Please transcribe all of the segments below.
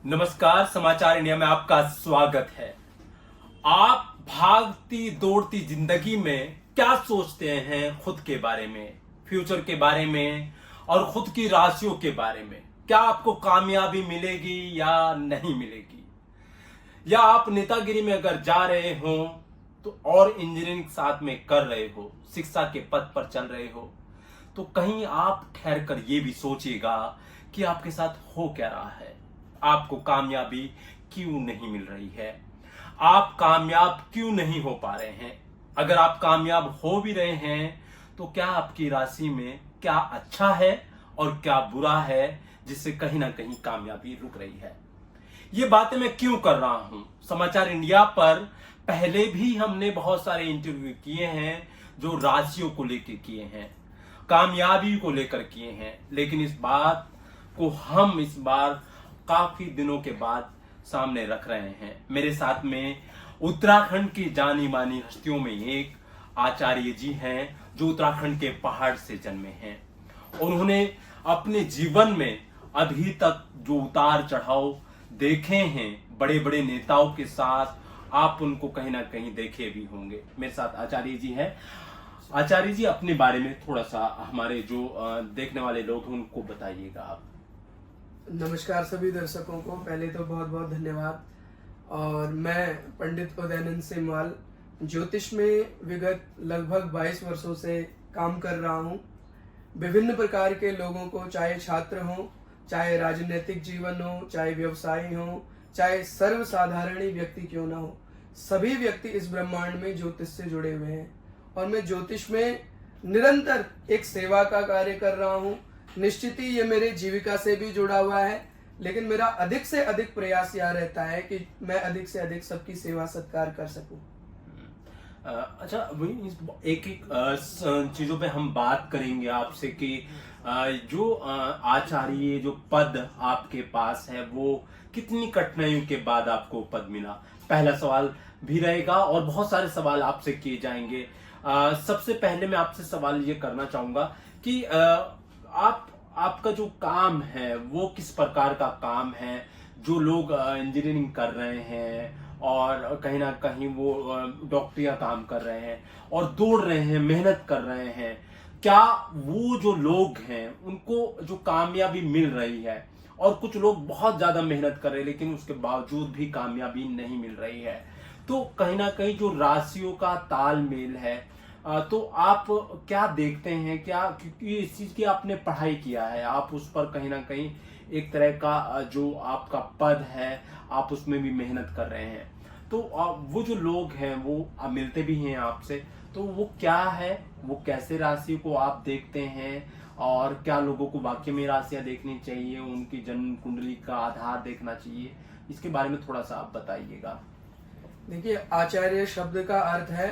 नमस्कार, समाचार इंडिया में आपका स्वागत है। आप भागती दौड़ती जिंदगी में क्या सोचते हैं खुद के बारे में, फ्यूचर के बारे में और खुद की राशियों के बारे में? क्या आपको कामयाबी मिलेगी या नहीं मिलेगी? या आप नेतागिरी में अगर जा रहे हो तो और इंजीनियरिंग साथ में कर रहे हो, शिक्षा के पथ पर चल रहे हो, तो कहीं आप ठहर कर ये भी सोचिएगा कि आपके साथ हो क्या रहा है। आपको कामयाबी क्यों नहीं मिल रही है? आप कामयाब क्यों नहीं हो पा रहे हैं? अगर आप कामयाब हो भी रहे हैं तो क्या आपकी राशि में क्या अच्छा है और क्या बुरा है जिससे कहीं ना कहीं कामयाबी रुक रही है? ये बातें मैं क्यों कर रहा हूं? समाचार इंडिया पर पहले भी हमने बहुत सारे इंटरव्यू किए हैं जो राशियों को लेकर किए हैं, कामयाबी को लेकर किए हैं, लेकिन इस बात को हम इस बार काफी दिनों के बाद सामने रख रहे हैं। मेरे साथ में उत्तराखंड की जानी मानी हस्तियों में एक आचार्य जी हैं जो उत्तराखंड के पहाड़ से जन्मे हैं। उन्होंने अपने जीवन में अभी तक जो उतार चढ़ाव देखे हैं बड़े बड़े नेताओं के साथ, आप उनको कहीं ना कहीं देखे भी होंगे। मेरे साथ आचार्य जी हैं। आचार्य जी, अपने बारे में थोड़ा सा हमारे जो देखने वाले लोग हैं उनको बताइएगा आप। नमस्कार सभी दर्शकों को। पहले तो बहुत बहुत धन्यवाद। और मैं पंडित उदयनंद सेमवाल ज्योतिष में विगत लगभग 22 वर्षों से काम कर रहा हूँ। विभिन्न प्रकार के लोगों को, चाहे छात्र हों, चाहे राजनीतिक जीवन हो, चाहे व्यवसायी हो, चाहे सर्वसाधारण व्यक्ति क्यों ना हो, सभी व्यक्ति इस ब्रह्मांड में ज्योतिष से जुड़े हुए हैं। और मैं ज्योतिष में निरंतर एक सेवा का कार्य कर रहा हूँ। निश्चित ही ये मेरे जीविका से भी जुड़ा हुआ है, लेकिन मेरा अधिक से अधिक प्रयास यह रहता है कि मैं अधिक से अधिक सबकी सेवा सत्कार कर सकूं। अच्छा, एक एक चीजों पे हम बात करेंगे आपसे कि जो आचार्य जो पद आपके पास है वो कितनी कठिनाइयों के बाद आपको पद मिला? पहला सवाल भी रहेगा और बहुत सारे सवाल आपसे किए जाएंगे। सबसे पहले मैं आपसे सवाल ये करना चाहूंगा कि आपका जो काम है वो किस प्रकार का काम है? जो लोग इंजीनियरिंग कर रहे हैं और कहीं ना कहीं वो डॉक्टरी का काम कर रहे हैं और दौड़ रहे हैं, मेहनत कर रहे हैं, क्या वो जो लोग हैं उनको जो कामयाबी मिल रही है? और कुछ लोग बहुत ज्यादा मेहनत कर रहे हैं लेकिन उसके बावजूद भी कामयाबी नहीं मिल रही है। तो कहीं ना कहीं जो राशियों का तालमेल है, तो आप क्या देखते हैं? क्या, क्योंकि इस चीज की आपने पढ़ाई किया है, आप उस पर कहीं ना कहीं एक तरह का जो आपका पद है आप उसमें भी मेहनत कर रहे हैं, तो वो जो लोग हैं वो मिलते भी हैं आपसे, तो वो क्या है, वो कैसे राशि को आप देखते हैं और क्या लोगों को वाकई में राशियां देखनी चाहिए, उनकी जन्म कुंडली का आधार देखना चाहिए? इसके बारे में थोड़ा सा आप बताइएगा। देखिए, आचार्य शब्द का अर्थ है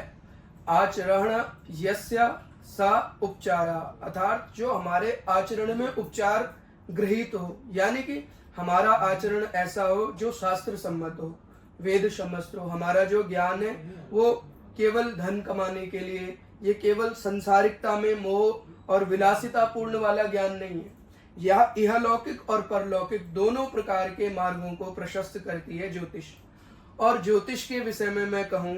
आचरण यस्य सा उपचारा, अर्थात जो हमारे आचरण में उपचार गृहीत हो, यानी कि हमारा आचरण ऐसा हो जो शास्त्र सम्मत हो, वेद सम्मत हो। हमारा जो ज्ञान है वो केवल धन कमाने के लिए, ये केवल संसारिकता में मोह और विलासिता पूर्ण वाला ज्ञान नहीं है। यह इहलौकिक और परलौकिक दोनों प्रकार के मार्गों को प्रशस्त करती है ज्योतिष। और ज्योतिष के विषय में मैं कहूं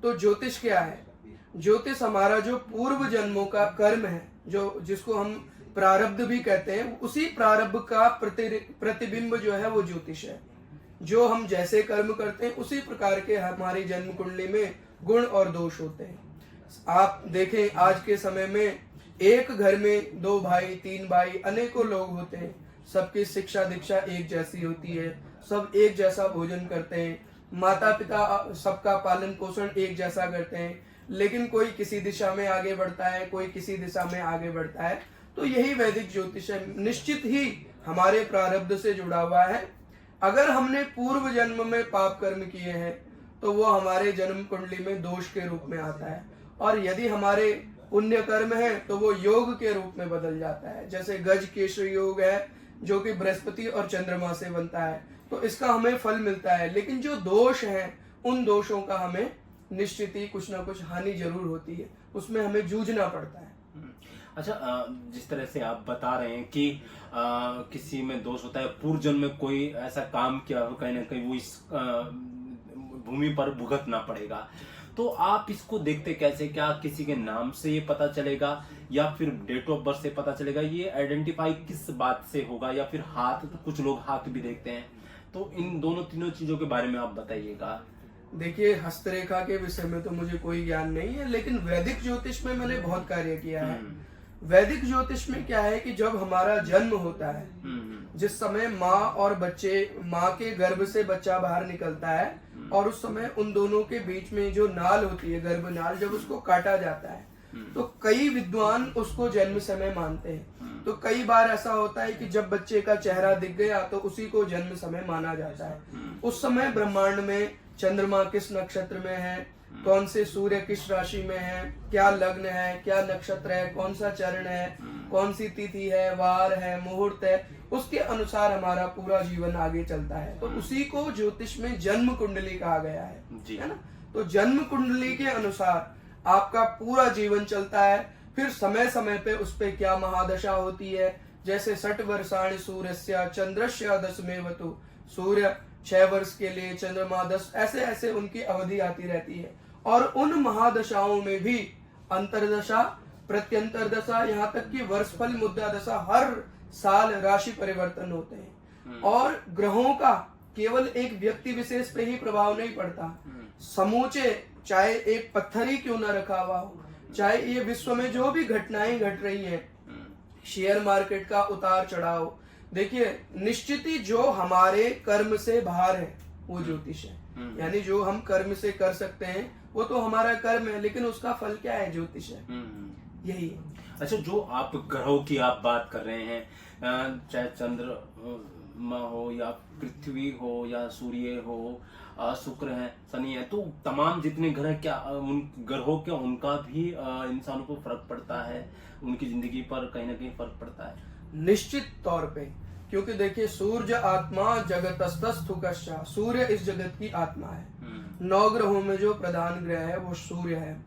तो ज्योतिष क्या है? ज्योतिष हमारा जो पूर्व जन्मों का कर्म है, जो जिसको हम प्रारब्ध भी कहते हैं, उसी प्रारब्ध का प्रतिबिंब जो है वो ज्योतिष है। जो हम जैसे कर्म करते हैं उसी प्रकार के हमारी जन्म कुंडली में गुण और दोष होते हैं। आप देखें, आज के समय में एक घर में 2 भाई 3 भाई अनेकों लोग होते हैं, सबकी शिक्षा दीक्षा एक जैसी होती है, सब एक जैसा भोजन करते हैं, माता पिता सबका पालन पोषण एक जैसा करते हैं, लेकिन कोई किसी दिशा में आगे बढ़ता है, कोई किसी दिशा में आगे बढ़ता है। तो यही वैदिक ज्योतिष है, निश्चित ही हमारे प्रारब्ध से जुड़ा हुआ है। अगर हमने पूर्व जन्म में पाप कर्म किए हैं तो वो हमारे जन्म कुंडली में दोष के रूप में आता है, और यदि हमारे पुण्य कर्म है तो वो योग के रूप में बदल जाता है। जैसे गज केश योग है जो कि बृहस्पति और चंद्रमा से बनता है, तो इसका हमें फल मिलता है। लेकिन जो दोष हैं उन दोषों का हमें निश्चित ही कुछ ना कुछ हानि जरूर होती है, उसमें हमें जूझना पड़ता है। अच्छा, जिस तरह से आप बता रहे हैं कि किसी में दोष होता है, पूर्व जन्म में कोई ऐसा काम किया हो, कहीं ना कहीं वो इस भूमि पर भुगतना पड़ेगा, तो आप इसको देखते कैसे? क्या किसी के नाम से ये पता चलेगा या फिर डेट ऑफ बर्थ से पता चलेगा? ये आइडेंटिफाई किस बात से होगा? या फिर हाथ, तो कुछ लोग हाथ भी देखते हैं, तो इन दोनों तीनों चीजों के बारे में आप बताइएगा। देखिए, हस्तरेखा के विषय में तो मुझे कोई ज्ञान नहीं है, लेकिन वैदिक ज्योतिष में मैंने बहुत कार्य किया है। वैदिक ज्योतिष में क्या है कि जब हमारा जन्म होता है, जिस समय माँ के गर्भ से बच्चा बाहर निकलता है, और उस समय उन दोनों के बीच में जो नाल होती है, गर्भ नाल, जब उसको काटा जाता है, तो कई विद्वान उसको जन्म समय मानते हैं। तो कई बार ऐसा होता है कि जब बच्चे का चेहरा दिख गया तो उसी को जन्म समय माना जाता है। उस समय ब्रह्मांड में चंद्रमा किस नक्षत्र में है, कौन से सूर्य किस राशि में है, क्या लग्न है, क्या नक्षत्र है, कौन सा चरण है, कौन सी तिथि है, वार है, मुहूर्त है, उसके अनुसार हमारा पूरा जीवन आगे चलता है। तो उसी को ज्योतिष में जन्म कुंडली कहा गया है ना। तो जन्म कुंडली के अनुसार आपका पूरा जीवन चलता है। फिर समय समय पे उस पे क्या महादशा होती है, जैसे 60 वर्षाणि सूर्यस्य चंद्रस्य दशमेवतु, सूर्य 6 वर्ष के लिए, चंद्रमा 10, ऐसे ऐसे उनकी अवधि आती रहती है। और उन महादशाओं में भी अंतरदशा, प्रत्यंतर दशा, यहाँ तक कि वर्षफल मुद्रा दशा, हर साल राशि परिवर्तन होते हैं। और ग्रहों का केवल एक व्यक्ति विशेष पे ही प्रभाव नहीं पड़ता, समूचे, चाहे एक पत्थर ही क्यों न रखा हुआ हो, चाहे ये विश्व में जो भी घटनाएं घट रही हैं, शेयर मार्केट का उतार चढ़ाव, देखिए निश्चित ही जो हमारे कर्म से बाहर है वो ज्योतिष है। यानी जो हम कर्म से कर सकते हैं वो तो हमारा कर्म है, लेकिन उसका फल क्या है, ज्योतिष है। यही है। अच्छा, जो आप ग्रहों की आप बात कर रहे हैं, चाहे चंद्रमा हो या पृथ्वी हो या सूर्य हो, शुक्र है, शनि है, तो तमाम जितने ग्रह, क्या उन ग्रहों के उनका भी इंसानों को फर्क पड़ता है, उनकी जिंदगी पर कहीं ना कहीं फर्क पड़ता है? निश्चित तौर पे, क्योंकि देखिए, सूर्य आत्मा जगतस्तस्थुकश्च, सूर्य इस जगत की आत्मा है। 9 ग्रहों में जो प्रधान ग्रह है वो सूर्य है।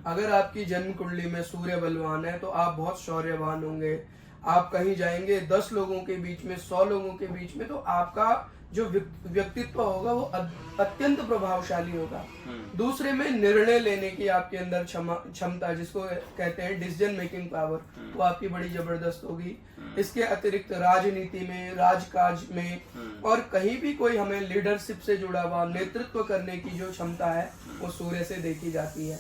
अगर आपकी जन्म कुंडली में सूर्य बलवान है तो आप बहुत शौर्यवान होंगे। आप कहीं जाएंगे 10 लोगों के बीच में, 100 लोगों के बीच में, तो आपका जो व्यक्तित्व होगा वो अत्यंत प्रभावशाली होगा। दूसरे में निर्णय लेने की आपके अंदर क्षमता, जिसको कहते हैं डिसीजन मेकिंग पावर, वो आपकी बड़ी जबरदस्त होगी। इसके अतिरिक्त राजनीति में, राजकाज में, और कहीं भी कोई हमें लीडरशिप से जुड़ा हुआ नेतृत्व करने की जो क्षमता है वो सूर्य से देखी जाती है।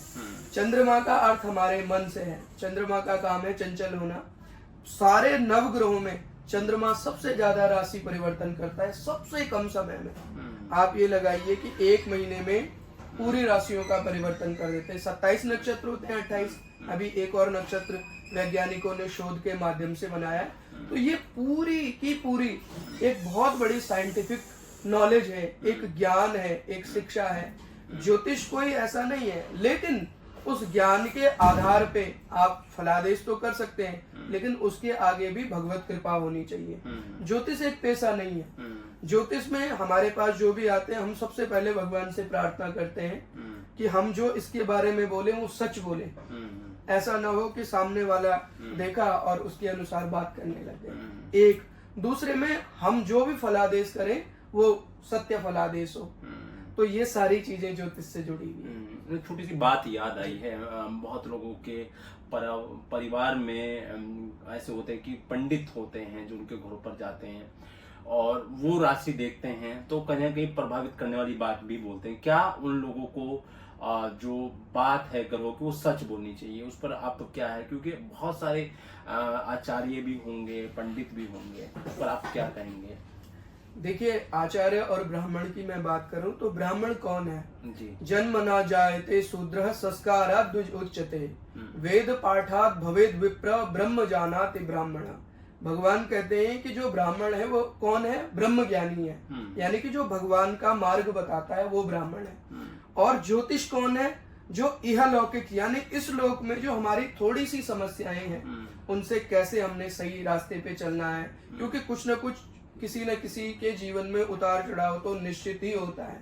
चंद्रमा का अर्थ हमारे मन से है। चंद्रमा का काम है चंचल होना। सारे नवग्रहों में चंद्रमा सबसे ज्यादा राशि परिवर्तन करता है, सबसे कम समय में। आप ये लगाइए कि 1 महीने में पूरी राशियों का परिवर्तन कर देते हैं। 27 नक्षत्र होते हैं, 28, अभी एक और नक्षत्र वैज्ञानिकों ने शोध के माध्यम से बनाया है। तो ये पूरी की पूरी एक बहुत बड़ी साइंटिफिक नॉलेज है, एक ज्ञान है, एक शिक्षा है। ज्योतिष कोई ऐसा नहीं है, लेकिन उस ज्ञान के आधार पे आप फलादेश तो कर सकते हैं, लेकिन उसके आगे भी भगवत कृपा होनी चाहिए। ज्योतिष एक पेशा नहीं है। ज्योतिष में हमारे पास जो भी आते हैं, हम सबसे पहले भगवान से प्रार्थना करते हैं कि हम जो इसके बारे में बोले वो सच बोले। ऐसा ना हो कि सामने वाला देखा और उसके अनुसार बात करने लग गए। एक दूसरे में हम जो भी फलादेश करें वो सत्य फलादेश हो। तो ये सारी चीजें ज्योतिष से जुड़ी हुई है। छोटी सी बात याद आई है, बहुत लोगों के परिवार में ऐसे होते हैं कि पंडित होते हैं जो उनके घरों पर जाते हैं और वो राशि देखते हैं, तो कहीं ना कहीं प्रभावित करने वाली बात भी बोलते हैं। क्या उन लोगों को जो बात है ग्रहों की वो सच बोलनी चाहिए? उस पर आप क्या है, क्योंकि बहुत सारे आचार्य भी होंगे, पंडित भी होंगे, उस पर आप क्या कहेंगे? देखिए, आचार्य और ब्राह्मण की मैं बात करूं तो ब्राह्मण कौन है जी? जन्म न जायते शूद्रः संस्कारात् द्विज उच्यते, वेद पाठात् भवेद विप्र ब्रह्म जानाति ब्राह्मण। भगवान कहते हैं कि जो ब्राह्मण है वो कौन है? ब्रह्म ज्ञानी है, यानी कि जो भगवान का मार्ग बताता है वो ब्राह्मण है। और ज्योतिष कौन है? जो इहलौकिक यानी इस लोक में जो हमारी थोड़ी सी समस्याएं हैं उनसे कैसे हमने सही रास्ते पे चलना है, क्योंकि कुछ न कुछ किसी न किसी के जीवन में उतार चढ़ाव तो निश्चित ही होता है।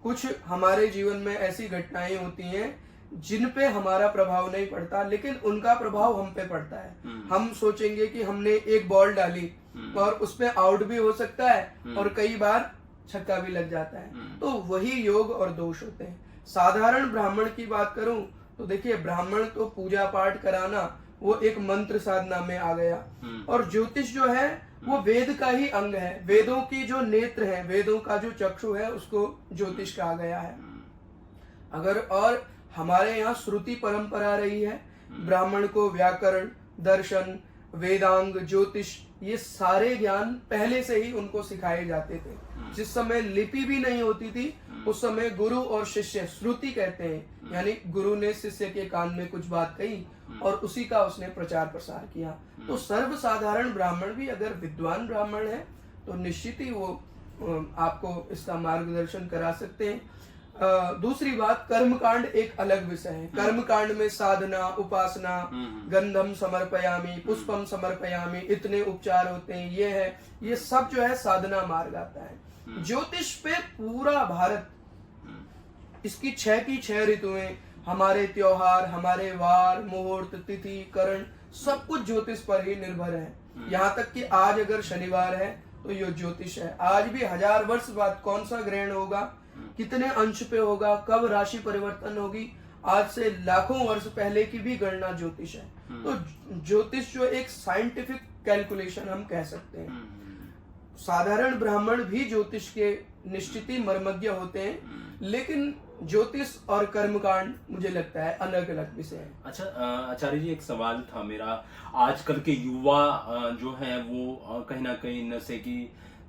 कुछ हमारे जीवन में ऐसी घटनाएं होती हैं जिन पे हमारा प्रभाव नहीं पड़ता, लेकिन उनका प्रभाव हम पे पड़ता है। हम सोचेंगे कि हमने एक बॉल डाली और उसमें आउट भी हो सकता है और कई बार छक्का भी लग जाता है। तो वही योग और दोष होते हैं। साधारण ब्राह्मण की बात करूं तो देखिए, ब्राह्मण तो पूजा पाठ कराना वो एक मंत्र साधना में आ गया, और ज्योतिष जो है वो वेद का ही अंग है। वेदों की जो नेत्र है, वेदों का जो चक्षु है, उसको ज्योतिष कहा गया है। अगर और हमारे यहाँ श्रुति परंपरा रही है, ब्राह्मण को व्याकरण, दर्शन, वेदांग, ज्योतिष, ये सारे ज्ञान पहले से ही उनको सिखाए जाते थे। जिस समय लिपि भी नहीं होती थी, उस समय गुरु और शिष्य, श्रुति कहते हैं, यानी गुरु ने शिष्य के कान में कुछ बात कही और उसी का उसने प्रचार प्रसार किया। तो सर्वसाधारण ब्राह्मण भी अगर विद्वान ब्राह्मण है तो निश्चित ही वो आपको इसका मार्गदर्शन करा सकते हैं। दूसरी बात, कर्मकांड एक अलग विषय है। कर्मकांड में साधना, उपासना, गंधम समर्पयामि, पुष्पम समर्पयामि, इतने उपचार होते हैं, ये है, ये सब जो है साधना मार्ग आता है। ज्योतिष पे पूरा भारत, इसकी 6 की 6 ऋतुएं, हमारे त्योहार, हमारे वार, मुहूर्त, तिथि, करण, सब कुछ ज्योतिष पर ही निर्भर है। यहाँ तक कि आज अगर शनिवार है तो ये ज्योतिष है। आज भी 1000 वर्ष बाद कौन सा ग्रहण होगा, कितने अंश पे होगा, कब राशि परिवर्तन होगी, आज से लाखों वर्ष पहले की भी गणना ज्योतिष है। तो ज्योतिष जो एक साइंटिफिक कैलकुलेशन हम कह सकते हैं। साधारण ब्राह्मण भी ज्योतिष के निश्चित ही मर्मज्ञ होते हैं, लेकिन ज्योतिष और कर्मकांड मुझे लगता है अलग अलग विषय है। अच्छा आचार्य जी, एक सवाल था मेरा। आजकल के युवा जो हैं वो कहीं ना कहीं नशे की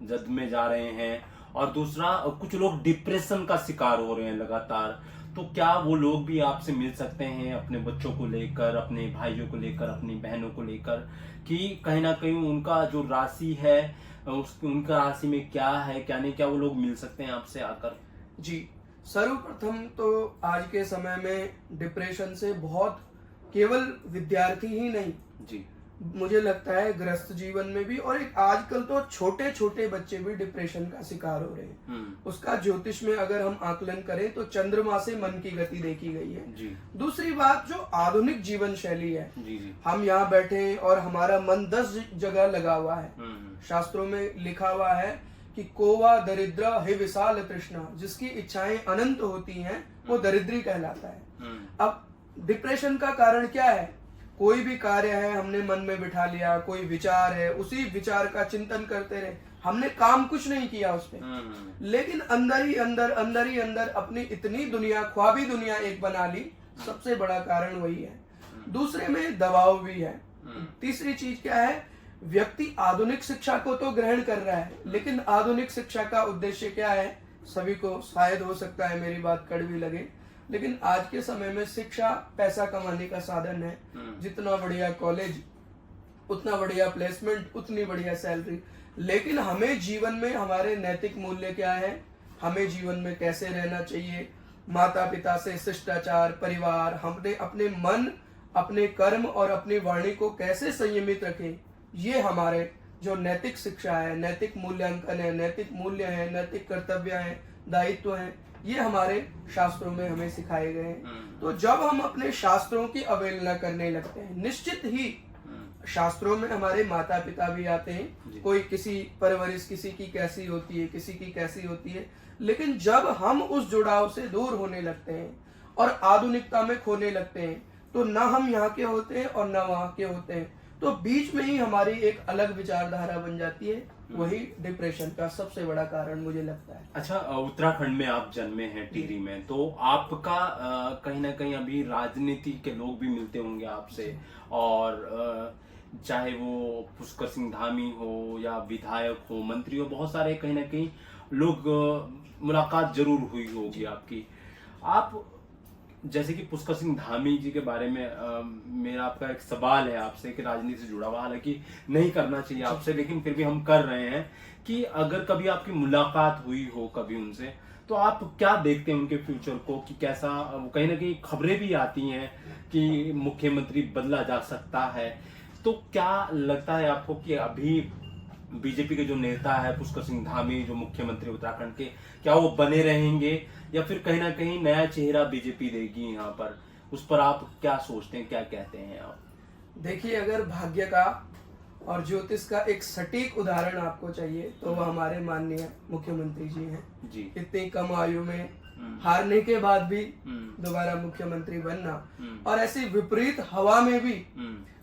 जद में जा रहे हैं, और दूसरा कुछ लोग डिप्रेशन का शिकार हो रहे हैं लगातार। तो क्या वो लोग भी आपसे मिल सकते हैं अपने बच्चों को लेकर, अपने भाइयों को लेकर, अपनी बहनों को लेकर, कि कहीं ना कहीं उनका जो राशि है उनका राशि में क्या है क्या नहीं, क्या वो लोग मिल सकते हैं आपसे आकर? जी, सर्वप्रथम तो आज के समय में डिप्रेशन से बहुत, केवल विद्यार्थी ही नहीं जी, मुझे लगता है ग्रस्त जीवन में भी, और एक आजकल तो छोटे छोटे बच्चे भी डिप्रेशन का शिकार हो रहे हैं। उसका ज्योतिष में अगर हम आकलन करें तो चंद्रमा से मन की गति देखी गई है। जी। दूसरी बात, जो आधुनिक जीवन शैली है, जी जी। हम यहाँ बैठे हैं और हमारा मन 10 जगह लगा हुआ है। शास्त्रों में लिखा हुआ है कि कोवा दरिद्र है विशाल तृष्णा, जिसकी इच्छाएं अनंत होती हैं वो दरिद्री कहलाता है। अब डिप्रेशन का कारण क्या है? कोई भी कार्य है, हमने मन में बिठा लिया, कोई विचार है, उसी विचार का चिंतन करते रहे, हमने काम कुछ नहीं किया उस पे, लेकिन अंदर ही अंदर अपनी इतनी दुनिया, ख्वाबी दुनिया एक बना ली। सबसे बड़ा कारण वही है। दूसरे में दबाव भी है। तीसरी चीज क्या है? व्यक्ति आधुनिक शिक्षा को तो ग्रहण कर रहा है, लेकिन आधुनिक शिक्षा का उद्देश्य क्या है? सभी को शायद हो सकता है मेरी बात कड़वी लगे, लेकिन आज के समय में शिक्षा पैसा कमाने का साधन है। जितना बढ़िया कॉलेज, उतना बढ़िया प्लेसमेंट, उतनी बढ़िया सैलरी। लेकिन हमें जीवन में हमारे नैतिक मूल्य क्या है, हमें जीवन में कैसे रहना चाहिए, माता पिता से शिष्टाचार, परिवार, हमने अपने मन, अपने कर्म और अपनी वाणी को कैसे संयमित रखें, ये हमारे जो नैतिक शिक्षा है, नैतिक मूल्यांकन है, नैतिक मूल्य है, नैतिक कर्तव्य है, दायित्व है, ये हमारे शास्त्रों में हमें सिखाए गए हैं। तो जब हम अपने शास्त्रों की अवहेलना करने लगते हैं, निश्चित ही शास्त्रों में हमारे माता पिता भी आते हैं, कोई किसी परवरिश किसी की कैसी होती है, किसी की कैसी होती है, लेकिन जब हम उस जुड़ाव से दूर होने लगते हैं और आधुनिकता में खोने लगते हैं, तो ना हम यहाँ के होते हैं और ना वहाँ के होते हैं, तो बीच में ही हमारी एक अलग विचारधारा बन जाती है। वही डिप्रेशन का सबसे बड़ा कारण मुझे लगता है। अच्छा, उत्तराखंड में आप जन्मे हैं, टिहरी में, तो आपका कहीं ना कहीं अभी राजनीति के लोग भी मिलते होंगे आपसे, और चाहे वो पुष्कर सिंह धामी हो या विधायक हो, मंत्री हो, बहुत सारे कहीं ना कहीं लोग मुलाकात जरूर हुई होगी आपकी। आप जैसे कि पुष्कर सिंह धामी जी के बारे में मेरा आपका एक सवाल है आपसे कि राजनीति से जुड़ा हुआ, हालांकि नहीं करना चाहिए आपसे, लेकिन फिर भी हम कर रहे हैं कि अगर कभी आपकी मुलाकात हुई हो कभी उनसे, तो आप क्या देखते हैं उनके फ्यूचर को, कि कैसा, कहीं ना कहीं खबरें भी आती हैं कि मुख्यमंत्री बदला जा सकता है, तो क्या लगता है आपको कि अभी बीजेपी के जो नेता है पुष्कर सिंह धामी, जो मुख्यमंत्री उत्तराखंड के, क्या वो बने रहेंगे या फिर कहीं ना कहीं नया चेहरा बीजेपी देगी यहाँ पर? उस पर आप क्या सोचते हैं, क्या कहते हैं आप? देखिए, अगर भाग्य का और ज्योतिष का एक सटीक उदाहरण आपको चाहिए तो वो हमारे माननीय मुख्यमंत्री जी हैं। जी। इतनी कम आयु में हारने के बाद भी दोबारा मुख्यमंत्री बनना और ऐसी विपरीत हवा में भी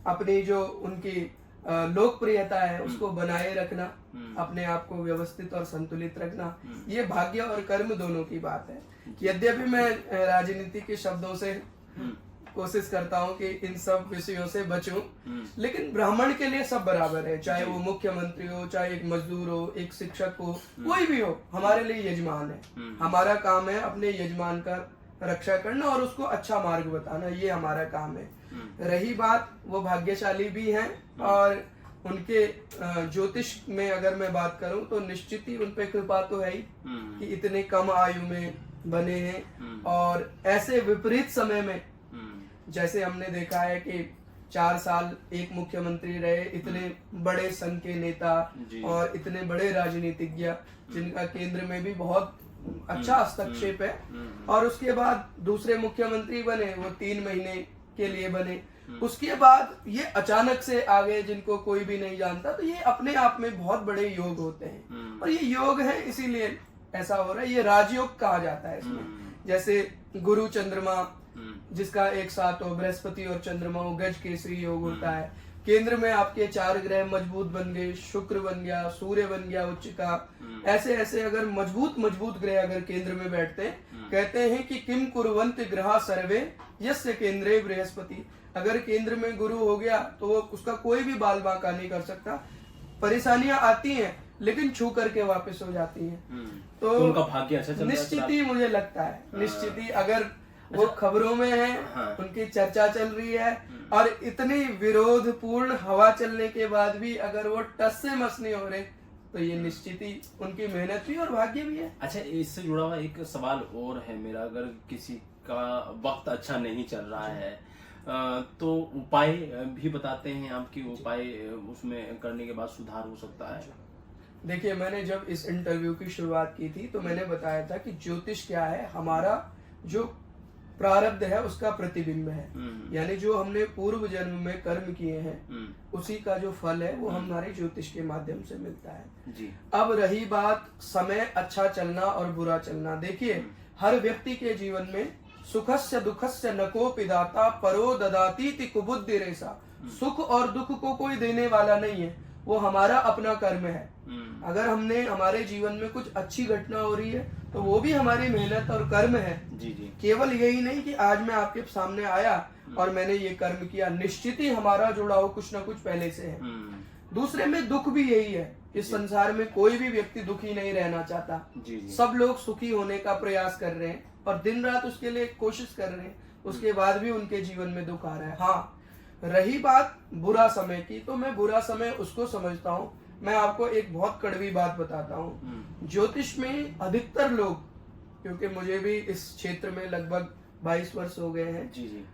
अपनी जो उनकी लोकप्रियता है उसको बनाए रखना, अपने आप को व्यवस्थित और संतुलित रखना, ये भाग्य और कर्म दोनों की बात है। यद्यपि मैं राजनीति के शब्दों से कोशिश करता हूँ कि इन सब विषयों से बचूं, लेकिन ब्राह्मण के लिए सब बराबर है, चाहे वो मुख्यमंत्री हो, चाहे एक मजदूर हो, एक शिक्षक हो, कोई भी हो, हमारे लिए यजमान है। हमारा काम है अपने यजमान का रक्षा करना और उसको अच्छा मार्ग बताना, ये हमारा काम है। रही बात वो भाग्यशाली भी हैं और उनके ज्योतिष में अगर मैं बात करूं तो निश्चित ही उन पे कृपा तो है ही कि इतने कम आयु में बने हैं और ऐसे विपरीत समय में, जैसे हमने देखा है कि 4 साल एक मुख्यमंत्री रहे, इतने बड़े संघ के नेता और इतने बड़े राजनीतिज्ञ जिनका केंद्र में भी बहुत अच्छा हस्तक्षेप है, और उसके बाद दूसरे मुख्यमंत्री बने, वो 3 महीने के लिए बने, उसके बाद ये अचानक से आ गए जिनको कोई भी नहीं जानता। तो ये अपने आप में बहुत बड़े योग होते हैं और ये योग है इसीलिए ऐसा हो रहा है। ये राजयोग कहा जाता है इसमें, जैसे गुरु चंद्रमा जिसका एक साथ हो, बृहस्पति और चंद्रमा हो, गज केसरी योग होता है। केंद्र में आपके 4 ग्रह मजबूत बन गए, शुक्र बन गया, सूर्य बन गया उच्च का, ऐसे ऐसे अगर मजबूत ग्रह अगर केंद्र में बैठते हैं, कहते हैं कि किम कुर्वन्त ग्रहा सर्वे यस्य केंद्रे बृहस्पति। अगर केंद्र में गुरु हो गया तो वो उसका कोई भी बाल बांका नहीं कर सकता। परेशानियां आती हैं लेकिन छू करके वापस हो जाती हैं। तो उनका भाग्य अच्छा चल रहा है। निश्चित ही मुझे लगता है, निश्चित ही अगर वो खबरों में है, उनकी चर्चा चल रही है और इतनी विरोध पूर्ण हवा चलने के बाद भी अगर वो टस से मस नहीं हो रहे तो ये निश्चित ही उनकी मेहनत भी और भाग्य भी है। अच्छा, इससे जुड़ा हुआ एक सवाल और है मेरा, अगर किसी का वक्त अच्छा नहीं चल रहा है तो उपाय भी बताते हैं आपकी, उपाय उसमें करने के बाद सुधार हो सकता है? देखिए, मैंने जब इस इंटरव्यू की शुरुआत की थी तो मैंने बताया था कि ज्योतिष क्या है, हमारा जो प्रारब्ध है उसका प्रतिबिंब है, यानी जो हमने पूर्व जन्म में कर्म किए हैं उसी का जो फल है वो हमारे ज्योतिष के माध्यम से मिलता है जी। अब रही बात समय अच्छा चलना और बुरा चलना, देखिए हर व्यक्ति के जीवन में सुखस्य दुखस्य नकोपि दाता परो ददातीति कुबुद्धि रेसा, सुख और दुख को कोई देने वाला नहीं है, वो हमारा अपना कर्म है। अगर हमने हमारे जीवन में कुछ अच्छी घटना हो रही है तो वो भी हमारी मेहनत और कर्म है। जी जी। केवल यही नहीं कि आज मैं आपके सामने आया और मैंने ये कर्म किया, निश्चित ही हमारा जुड़ा हो कुछ ना कुछ पहले से है। दूसरे में दुख भी यही है, इस संसार में कोई भी व्यक्ति दुखी नहीं रहना चाहता। जी जी। सब लोग सुखी होने का प्रयास कर रहे हैं और दिन रात उसके लिए कोशिश कर रहे हैं, उसके बाद भी उनके जीवन में दुख आ रहा है। हाँ, रही बात बुरा समय की, तो मैं बुरा समय उसको समझता हूँ, मैं आपको एक बहुत कड़वी बात बताता हूँ। ज्योतिष में अधिकतर लोग, क्योंकि मुझे भी इस क्षेत्र में लगभग 22 वर्ष हो गए हैं, जी जी,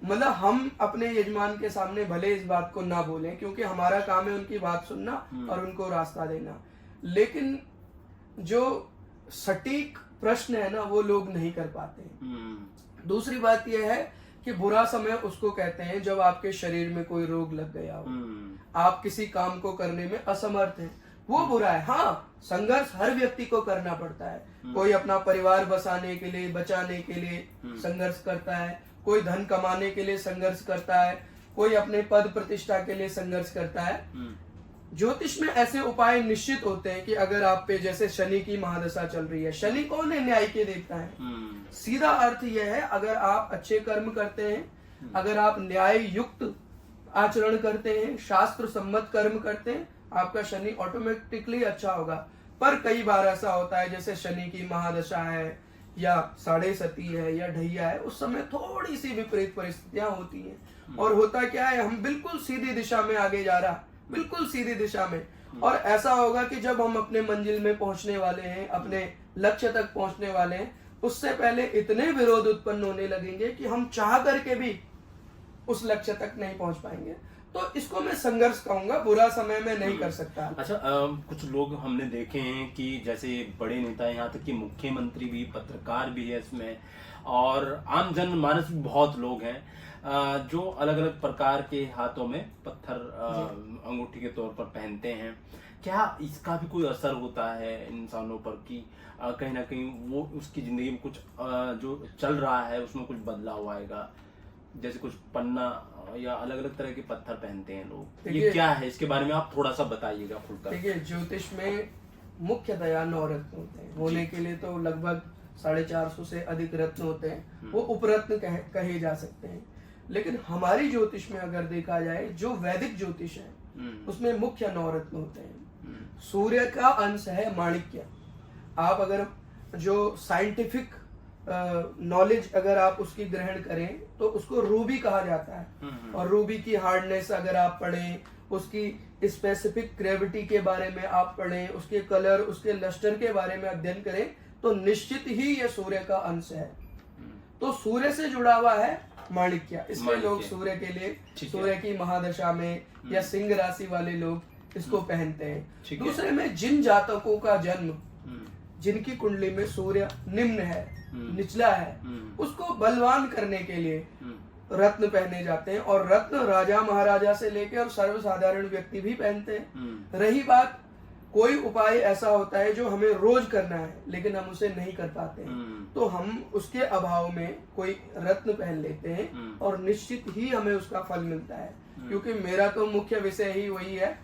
मतलब हम अपने यजमान के सामने भले इस बात को ना बोलें क्योंकि हमारा काम है उनकी बात सुनना और उनको रास्ता देना, लेकिन जो सटीक प्रश्न है ना वो लोग नहीं कर पाते। दूसरी बात यह है कि बुरा समय उसको कहते हैं जब आपके शरीर में कोई रोग लग गया हो, आप किसी काम को करने में असमर्थ हैं, वो बुरा है। हाँ, संघर्ष हर व्यक्ति को करना पड़ता है, कोई अपना परिवार बसाने के लिए, बचाने के लिए संघर्ष करता है, कोई धन कमाने के लिए संघर्ष करता है, कोई अपने पद प्रतिष्ठा के लिए संघर्ष करता है। ज्योतिष में ऐसे उपाय निश्चित होते हैं कि अगर आप पे जैसे शनि की महादशा चल रही है, शनि कौन है? न्याय के देवता है। सीधा अर्थ यह है, अगर आप अच्छे कर्म करते हैं, अगर आप न्याय युक्त आचरण करते हैं, शास्त्र सम्मत कर्म करते हैं, आपका शनि ऑटोमेटिकली अच्छा होगा। पर कई बार ऐसा होता है जैसे शनि की महादशा है या साढ़े सती है या ढैया है, उस समय थोड़ी सी विपरीत परिस्थितियां होती हैं और होता क्या है, हम बिल्कुल सीधी दिशा में आगे जा रहा, बिल्कुल सीधी दिशा में, और ऐसा होगा कि जब हम अपने मंजिल में पहुंचने वाले हैं, अपने लक्ष्य तक पहुंचने वाले हैं, उससे पहले इतने विरोध उत्पन्न होने लगेंगे कि हम चाह करके भी उस लक्ष्य तक नहीं पहुंच पाएंगे। तो इसको मैं संघर्ष कहूंगा, बुरा समय में नहीं कर सकता। अच्छा, कुछ लोग हमने देखे हैं कि जैसे बड़े नेता, यहाँ तक कि मुख्यमंत्री भी, पत्रकार भी है इसमें, और आम जनमानस भी बहुत लोग हैं जो अलग अलग प्रकार के हाथों में पत्थर अंगूठी के तौर पर पहनते हैं। क्या इसका भी कोई असर होता है इंसानों पर कि कहीं ना कहीं वो उसकी जिंदगी में कुछ जो चल रहा है उसमें कुछ बदलाव आएगा? जैसे कुछ पन्ना या अलग अलग तरह के पत्थर पहनते हैं लोग, ये क्या है? इसके बारे में आप थोड़ा सा बताइएगा खुलकर। देखिए, ज्योतिष में मुख्यतया 9 रत्न होते हैं। होने के लिए तो लगभग 450 से अधिक रत्न होते हैं, वो उपरत्न कहे जा सकते हैं। लेकिन हमारी ज्योतिष में अगर देखा जाए, जो वैदिक ज्योतिष है उसमें मुख्य 9 रत्न होते हैं। सूर्य का अंश है माणिक्य। आप अगर जो साइंटिफिक नॉलेज अगर आप उसकी ग्रहण करें तो उसको रूबी कहा जाता है। और रूबी की हार्डनेस अगर आप पढ़ें, उसकी स्पेसिफिक ग्रेविटी के बारे में आप पढ़ें, उसके कलर, उसके लस्टर के बारे में अध्ययन करें, तो निश्चित ही ये सूर्य का अंश है। तो सूर्य से जुड़ा हुआ है माणिक्य। इसमें लोग सूर्य के लिए, सूर्य की महादशा में या सिंह राशि वाले लोग इसको पहनते हैं। दूसरे में जिन जातकों का जन्म, जिनकी कुंडली में सूर्य निम्न है, निचला है, उसको बलवान करने के लिए रत्न पहने जाते हैं। और रत्न राजा महाराजा से लेकर और सर्वसाधारण व्यक्ति भी पहनते हैं। रही बात, कोई उपाय ऐसा होता है जो हमें रोज करना है लेकिन हम उसे नहीं कर पाते हैं, तो हम उसके अभाव में कोई रत्न पहन लेते हैं और निश्चित ही हमें उसका फल मिलता है। क्योंकि मेरा तो मुख्य विषय ही वही है।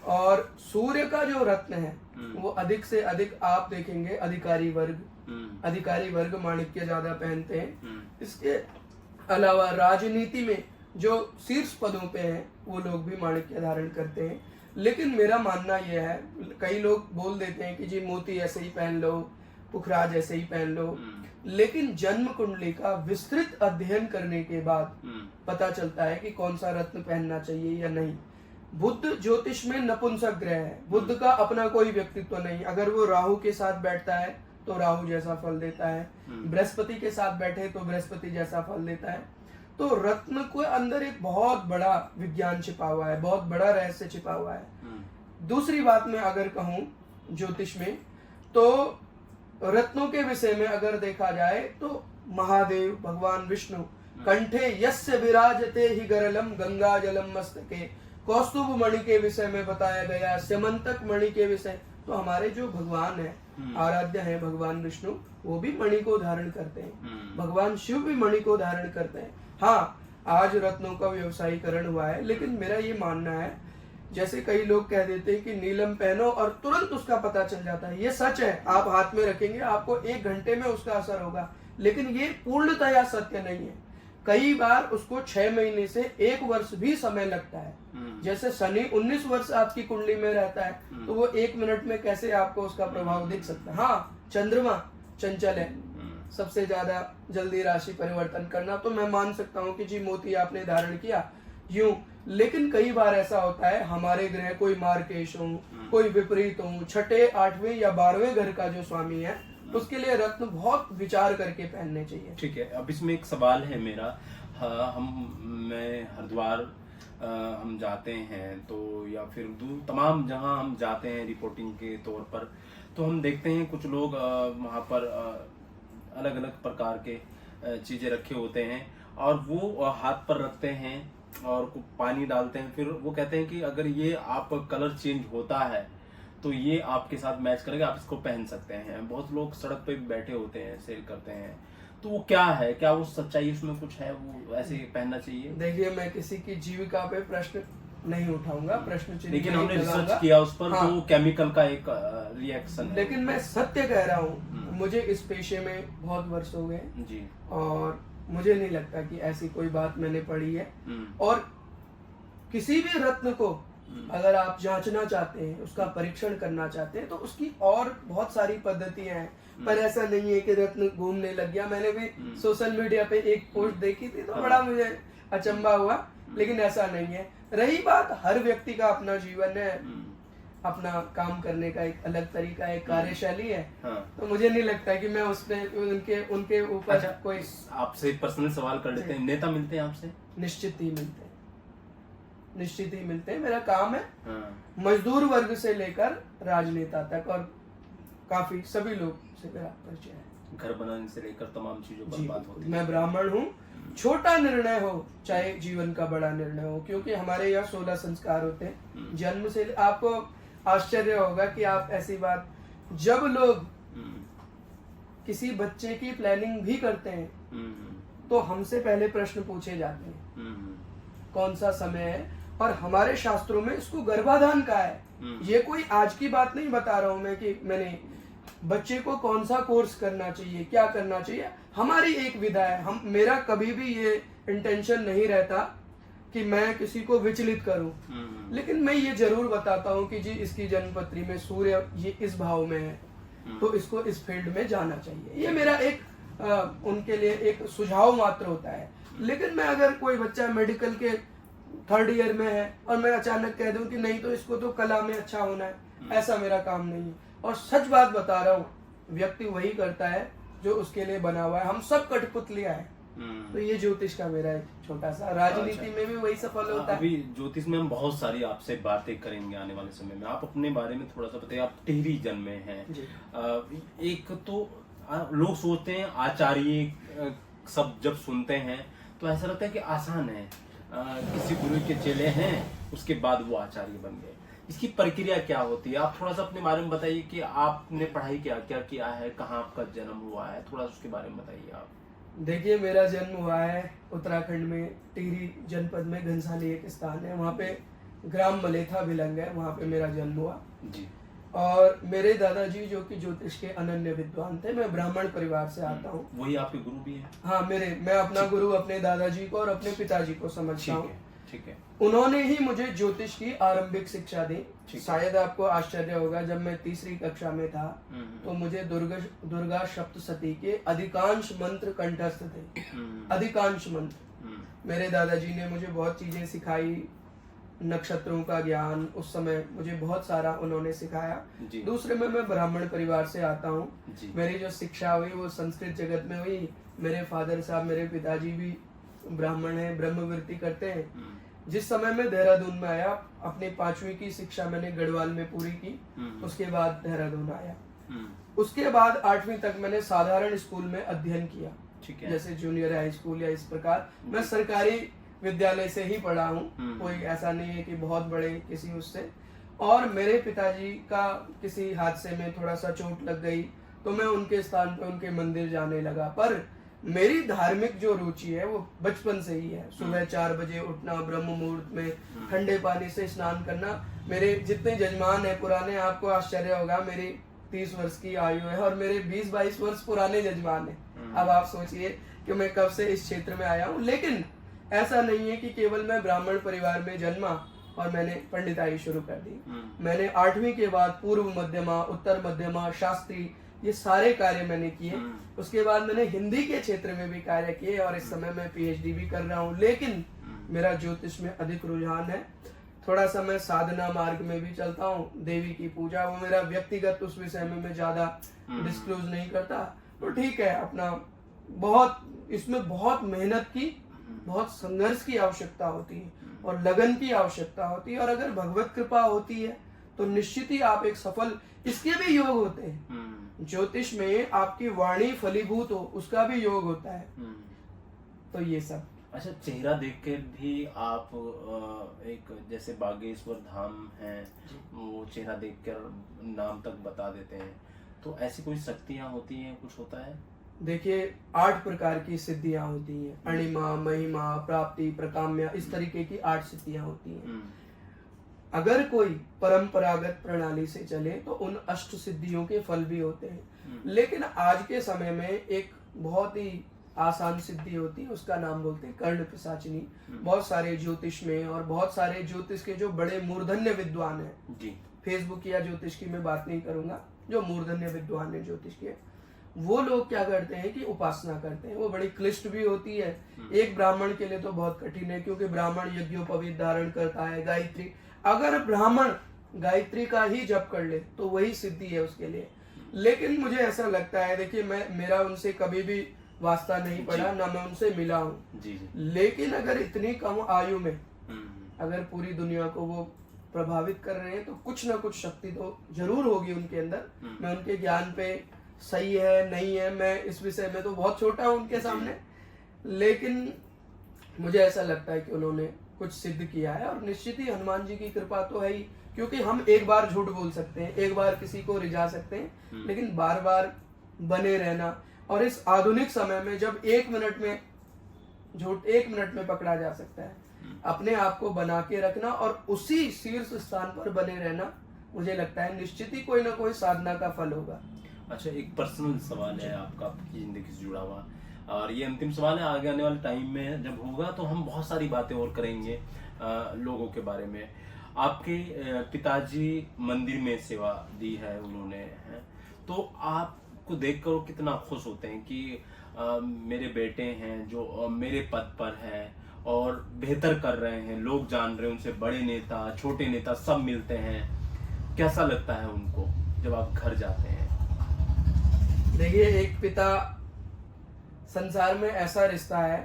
और सूर्य का जो रत्न है वो अधिक से अधिक आप देखेंगे अधिकारी वर्ग माणिक्य ज्यादा पहनते हैं। इसके अलावा राजनीति में जो शीर्ष पदों पे हैं वो लोग भी माणिक्य धारण करते हैं। लेकिन मेरा मानना यह है, कई लोग बोल देते हैं कि जी मोती ऐसे ही पहन लो, पुखराज ऐसे ही पहन लो, लेकिन जन्म कुंडली का विस्तृत अध्ययन करने के बाद पता चलता है कि कौन सा रत्न पहनना चाहिए या नहीं। बुध ज्योतिष में नपुंसक ग्रह है। बुध का अपना कोई व्यक्तित्व नहीं। अगर वो राहु के साथ बैठता है तो राहु जैसा फल देता है, बृहस्पति के साथ बैठे तो बृहस्पति जैसा फल देता है। तो रत्न के अंदर एक बहुत बड़ा विज्ञान छिपा हुआ है, बहुत बड़ा रहस्य छिपा हुआ है। दूसरी बात मैं अगर कहूं ज्योतिष में, तो रत्नों के विषय में अगर देखा जाए तो महादेव भगवान विष्णु कंठे यस्य विराजते ही गरलम गंगा जलम मस्तके, कौस्तुभ मणि के विषय में बताया गया, स्यमंतक मणि के विषय। तो हमारे जो भगवान है, आराध्य है भगवान विष्णु, वो भी मणि को धारण करते हैं। भगवान शिव भी मणि को धारण करते हैं। हाँ, आज रत्नों का व्यवसायीकरण हुआ है, लेकिन मेरा ये मानना है, जैसे कई लोग कह देते हैं कि नीलम पहनो और तुरंत उसका पता चल जाता है। ये सच है, आप हाथ में रखेंगे आपको 1 घंटे में उसका असर होगा, लेकिन ये पूर्णतया सत्य नहीं है। कई बार उसको 6 महीने से 1 वर्ष भी समय लगता है। जैसे शनि 19 वर्ष आपकी कुंडली में रहता है, तो वो 1 मिनट में कैसे आपको उसका प्रभाव दिख सकता है। हाँ, चंद्रमा चंचल है, सबसे ज्यादा जल्दी राशि परिवर्तन करना, तो मैं मान सकता हूँ कि जी मोती आपने धारण किया यूं। लेकिन कई बार ऐसा होता है, हमारे ग्रह कोई मार्केश हो, कोई विपरीत हो, छठे 8वें या 12वें घर का जो स्वामी है, उसके लिए रत्न बहुत विचार करके पहनने चाहिए। ठीक है, अब इसमें एक सवाल है मेरा। मैं हरिद्वार हम जाते हैं तो, या फिर तमाम जहां हम जाते हैं रिपोर्टिंग के तौर पर, तो हम देखते हैं कुछ लोग वहां पर अलग अलग प्रकार के चीजें रखे होते हैं और वो हाथ पर रखते हैं और पानी डालते हैं। फिर वो कहते हैं कि अगर ये आप कलर चेंज होता है तो ये आपके साथ मैच करेगा, आप इसको पहन सकते हैं। बहुत लोग सड़क पे बैठे होते हैं, सेल करते हैं, तो वो क्या है, क्या वो सच्चाई उसमें कुछ है, वो ऐसे पहनना चाहिए? देखिए, मैं किसी की जीविका पे प्रश्न नहीं उठाऊंगा, प्रश्न चिन्ह, लेकिन हमने रिसर्च किया उस पर। हाँ, तो केमिकल का एक रिएक्शन है। लेकिन मैं सत्य कह रहा हूँ, मुझे इस पेशे में बहुत वर्ष हो गए जी, और मुझे नहीं लगता कि ऐसी कोई बात मैंने पढ़ी है। और किसी भी रत्न को अगर आप जांचना चाहते हैं, उसका परीक्षण करना चाहते हैं, तो उसकी और बहुत सारी पद्धतियां हैं। पर ऐसा नहीं है कि रत्न घूमने लग गया। मैंने भी सोशल मीडिया पे एक पोस्ट देखी थी तो बड़ा मुझे अचंभा हुआ, लेकिन ऐसा नहीं है। रही बात, हर व्यक्ति का अपना जीवन है, अपना काम करने का एक अलग तरीका है, कार्यशैली है। तो मुझे नहीं लगता कि मैं उसमें उनके ऊपर कोई। आपसे पर्सनल सवाल कर लेते हैं, नेता मिलते हैं आपसे? निश्चित ही मिलते हैं। निश्चित ही मिलते हैं। मेरा काम है हाँ, मजदूर वर्ग से लेकर राजनेता तक, और काफी सभी लोग से मेरा परिचय है। घर बनाने से लेकर तमाम चीजों पर जी, बात होती है। मैं ब्राह्मण हूँ। छोटा निर्णय हो चाहे जीवन का बड़ा निर्णय हो, क्योंकि हमारे यहाँ 16 संस्कार होते हैं जन्म से। आपको आश्चर्य होगा कि आप ऐसी बात, जब लोग किसी बच्चे की प्लानिंग भी करते हैं तो हमसे पहले प्रश्न पूछे जाते हैं कौन सा समय है, और हमारे शास्त्रों में इसको गर्भाधान कहा है। ये कोई आज की बात नहीं बता रहा हूं मैं कि मैंने बच्चे को कौन सा कोर्स करना चाहिए, क्या करना चाहिए, हमारी एक विधा है। हम, मेरा कभी भी ये इंटेंशन नहीं रहता कि मैं किसी को विचलित करूं, लेकिन मैं ये जरूर बताता हूं कि जी इसकी जन्मपत्री में सूर्य ये इस भाव में है, तो इसको इस फील्ड में जाना चाहिए। ये मेरा एक उनके लिए एक सुझाव मात्र होता है। लेकिन मैं अगर कोई बच्चा मेडिकल के 3rd ईयर में है और मैं अचानक कह दूं कि नहीं तो इसको तो कला में अच्छा होना है, ऐसा मेरा काम नहीं है। और सच बात बता रहा हूँ, व्यक्ति वही करता है जो उसके लिए बना हुआ है। हम सब कठपुतलियां हैं। तो ये ज्योतिष का मेरा एक छोटा सा, राजनीति में भी वही सफल होता है। अभी ज्योतिष में हम बहुत सारी आपसे बातें करेंगे आने वाले समय में। आप अपने बारे में थोड़ा सा बताइए। आप टिहरी जन्मे हैं। एक तो लोग सोचते हैं आचार्य सब जब सुनते हैं तो ऐसा लगता है कि आसान है, किसी गुरु के चेले हैं उसके बाद वो आचार्य बन गए। इसकी प्रक्रिया क्या होती है? आप थोड़ा सा अपने बारे में बताइए कि आपने पढ़ाई क्या क्या किया है, कहाँ आपका जन्म हुआ है, थोड़ा सा उसके बारे में बताइए आप। देखिए, मेरा जन्म हुआ है उत्तराखंड में, टिहरी जनपद में घनसाली एक स्थान है, वहाँ पे ग्राम मलेथा भिलंग है, वहाँ पे मेरा जन्म हुआ जी। और मेरे दादाजी जो कि ज्योतिष के अनन्य विद्वान थे। मैं ब्राह्मण परिवार से आता हूँ। वही आपके गुरु भी हैं? हाँ, मैं अपना गुरु अपने दादाजी को और अपने पिताजी को समझता हूँ। ठीक है। उन्होंने ही मुझे ज्योतिष की आरंभिक शिक्षा दी। शायद आपको आश्चर्य होगा, जब मैं 3री कक्षा में था तो मुझे दुर्गा सप्तशती के अधिकांश मंत्र कंठस्थ थे। अधिकांश मंत्र मेरे दादाजी ने मुझे बहुत चीजें सिखाई, नक्षत्रों का ज्ञान, उस समय मुझे बहुत सारा उन्होंने सिखाया। दूसरे में मैं ब्राह्मण परिवार से आता हूँ। मेरी जो शिक्षा हुई वो संस्कृत जगत में हुई। मेरे फादर साहब, मेरे पिताजी भी ब्राह्मण हैं, ब्रह्मवृत्ति करते हैं। जिस समय मैं देहरादून में आया, अपनी 5वीं की शिक्षा मैंने गढ़वाल में पूरी की, उसके बाद देहरादून आया। उसके बाद 8वीं तक मैंने साधारण स्कूल में अध्ययन किया, जैसे जूनियर हाई स्कूल या इस प्रकार। मैं सरकारी विद्यालय से ही पढ़ा हूँ, कोई ऐसा नहीं है कि बहुत बड़े किसी उससे। और मेरे पिताजी का किसी हादसे में थोड़ा सा चोट लग गई तो मैं उनके स्थान पे उनके मंदिर जाने लगा। पर मेरी धार्मिक जो रुचि है वो बचपन से ही है। सुबह 4 बजे उठना, ब्रह्म मुहूर्त में ठंडे पानी से स्नान करना। मेरे जितने जजमान है पुराने, आपको आश्चर्य होगा, मेरी 30 वर्ष की आयु है और मेरे 20-22 वर्ष पुराने जजमान है। अब आप सोचिए कि मैं कब से इस क्षेत्र में आया हूँ। लेकिन ऐसा नहीं है कि केवल मैं ब्राह्मण परिवार में जन्मा और मैंने पंडिताई शुरू कर दी। मैंने 8वीं के बाद पूर्व मध्यमा, उत्तर मध्यमा, शास्त्री, ये सारे कार्य मैंने किए। उसके बाद मैंने हिंदी के क्षेत्र में भी कार्य किए और इस समय मैं PhD भी कर रहा हूँ। लेकिन मेरा ज्योतिष में अधिक रुझान है। थोड़ा सा मैं साधना मार्ग में भी चलता हूँ, देवी की पूजा, वो मेरा व्यक्तिगत उस विषय में मैं ज्यादा डिस्क्लोज नहीं करता। तो ठीक है, अपना बहुत इसमें बहुत मेहनत की, बहुत संघर्ष की आवश्यकता होती है और लगन की आवश्यकता होती है। और अगर भगवत कृपा होती है तो निश्चित ही आप एक सफल, इसके भी योग होते हैं। ज्योतिष में आपकी वाणी फलीभूत हो, उसका भी योग होता है। तो ये सब। अच्छा, चेहरा देख के भी आप एक, जैसे बागेश्वर धाम है, वो चेहरा देख कर नाम तक बता देते हैं, तो ऐसी कोई शक्तियां होती हैं, कुछ होता है? देखिए, 8 प्रकार की सिद्धियां होती हैं। अणिमा, महिमा, प्राप्ति, प्रकाम्य, इस तरीके की 8 सिद्धियां होती हैं। अगर कोई परंपरागत प्रणाली से चले तो उन 8 सिद्धियों के फल भी होते हैं। लेकिन आज के समय में एक बहुत ही आसान सिद्धि होती है, उसका नाम बोलते हैं कर्ण पिशाचिनी। बहुत सारे ज्योतिष में और बहुत सारे ज्योतिष के जो बड़े मूर्धन्य विद्वान हैं, फेसबुक या ज्योतिष की मैं बात नहीं करूंगा, जो मूर्धन्य विद्वान है ज्योतिष के, वो लोग क्या करते हैं कि उपासना करते हैं। वो बड़ी क्लिष्ट भी होती है। एक ब्राह्मण के लिए तो बहुत कठिन है, क्योंकि ब्राह्मण यज्ञोपवीत धारण करता है, गायत्री। अगर ब्राह्मण गायत्री का ही जप कर ले तो वही सिद्धि है उसके लिए। लेकिन मुझे ऐसा लगता है, देखिए, मेरा उनसे कभी भी वास्ता नहीं पड़ा, ना मैं उनसे मिला हूँ। लेकिन अगर इतनी कम आयु में अगर पूरी दुनिया को वो प्रभावित कर रहे हैं तो कुछ ना कुछ शक्ति तो जरूर होगी उनके अंदर। मैं उनके ज्ञान पे सही है नहीं है, मैं इस विषय में तो बहुत छोटा हूँ उनके सामने, लेकिन मुझे ऐसा लगता है कि उन्होंने कुछ सिद्ध किया है। और निश्चित ही हनुमान जी की कृपा तो है ही, क्योंकि हम एक बार झूठ बोल सकते हैं, एक बार किसी को रिझा सकते हैं, लेकिन बार बार बने रहना, और इस आधुनिक समय में जब 1 मिनट में झूठ 1 मिनट में पकड़ा जा सकता है, अपने आप को बना के रखना और उसी शीर्ष स्थान पर बने रहना, मुझे लगता है निश्चित ही कोई ना कोई साधना का फल होगा। अच्छा, एक पर्सनल सवाल है आपका, आपकी जिंदगी से जुड़ा हुआ, और ये अंतिम सवाल है। आगे आने वाले टाइम में जब होगा तो हम बहुत सारी बातें और करेंगे लोगों के बारे में। आपके पिताजी मंदिर में सेवा दी है उन्होंने, है, तो आपको देखकर वो कितना खुश होते हैं कि मेरे बेटे हैं जो मेरे पद पर हैं और बेहतर कर रहे हैं, लोग जान रहे हैं, उनसे बड़े नेता छोटे नेता सब मिलते हैं। कैसा लगता है उनको जब आप घर जाते हैं? देखिए, एक पिता संसार में ऐसा रिश्ता है,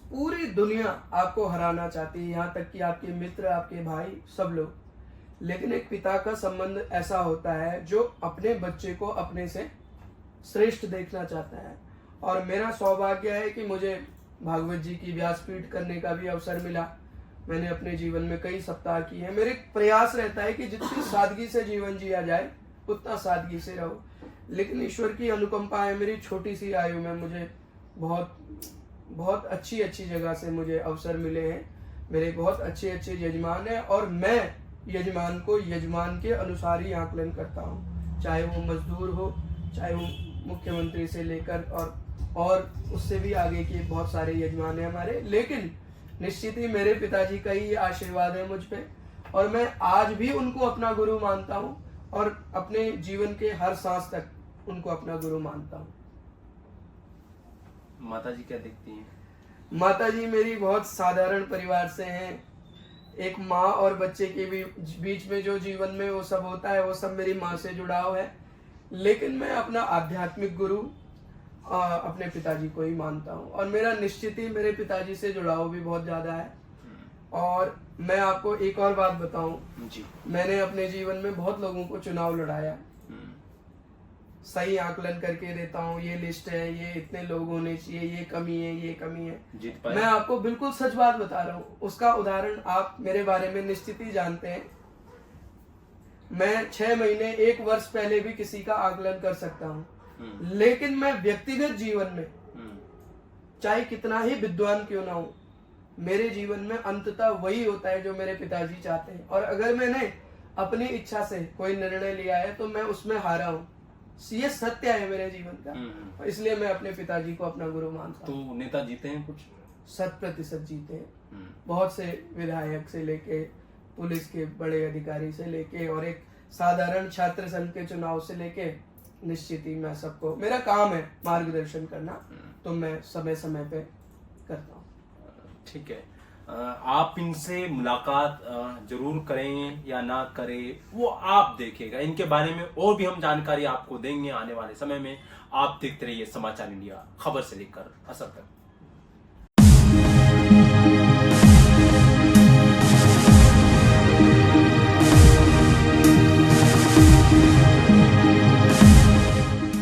पूरी दुनिया आपको हराना चाहती है, यहाँ तक कि आपके मित्र, आपके भाई, सब लोग, लेकिन एक पिता का संबंध ऐसा होता है जो अपने बच्चे को अपने से श्रेष्ठ देखना चाहता है। और मेरा सौभाग्य है कि मुझे भागवत जी की व्यासपीठ करने का भी अवसर मिला। मैंने अपने जीवन में कई सप्ताह किए हैं। मेरे प्रयास रहता है कि जितनी सादगी से जीवन जिया जाए उतना सादगी से रहो, लेकिन ईश्वर की अनुकंपा है, मेरी छोटी सी आयु में मुझे बहुत अच्छी जगह से मुझे अवसर मिले हैं। मेरे बहुत अच्छे यजमान हैं और मैं यजमान को यजमान के अनुसार ही आकलन करता हूँ, चाहे वो मजदूर हो, चाहे वो मुख्यमंत्री से लेकर और उससे भी आगे के बहुत सारे यजमान हैं हमारे। लेकिन निश्चित ही मेरे पिताजी का ही आशीर्वाद है मुझ पे, और मैं आज भी उनको अपना गुरु मानता हूँ और अपने जीवन के हर सांस तक उनको अपना गुरु मानता हूँ। माता जी क्या देखती हैं? माता जी मेरी बहुत साधारण परिवार से हैं। एक माँ और बच्चे के बीच में जो जीवन में वो सब होता है, वो सब मेरी माँ से जुड़ाव है, लेकिन मैं अपना आध्यात्मिक गुरु अपने पिताजी को ही मानता हूँ। और मेरा निश्चित ही मेरे पिताजी से जुड़ाव भी बहुत ज्यादा है। और मैं आपको एक और बात बताऊं जी, मैंने अपने जीवन में बहुत लोगों को चुनाव लड़ाया, सही आकलन करके देता हूँ, ये लिस्ट है, ये इतने लोग होने चाहिए, ये कमी है, ये कमी है, जीत पाए। मैं आपको बिल्कुल सच बात बता रहा हूँ। उसका उदाहरण आप मेरे बारे में निश्चित ही जानते हैं। मैं 6 महीने 1 वर्ष पहले भी किसी का आकलन कर सकता हूँ, लेकिन मैं व्यक्तिगत जीवन में चाहे कितना ही विद्वान क्यों ना हो, मेरे जीवन में अंततः वही होता है जो मेरे पिताजी चाहते हैं। और अगर मैंने अपनी इच्छा से कोई निर्णय लिया है तो मैं उसमें हारा हूँ, ये सत्य है मेरे जीवन का। इसलिए मैं अपने पिताजी को अपना गुरु मानता हूँ। तो नेता जीते हैं कुछ? 100% जीते हैं। बहुत से विधायक से लेके पुलिस के बड़े अधिकारी से लेके और एक साधारण छात्र संघ के चुनाव से लेके, निश्चित ही मैं सबको, मेरा काम है मार्गदर्शन करना, तो मैं समय समय पे करता हूँ। ठीक है, आप इनसे मुलाकात जरूर करें या ना करें वो आप देखिएगा। इनके बारे में और भी हम जानकारी आपको देंगे आने वाले समय में। आप देखते रहिए समाचार इंडिया, खबर से लेकर असर तक।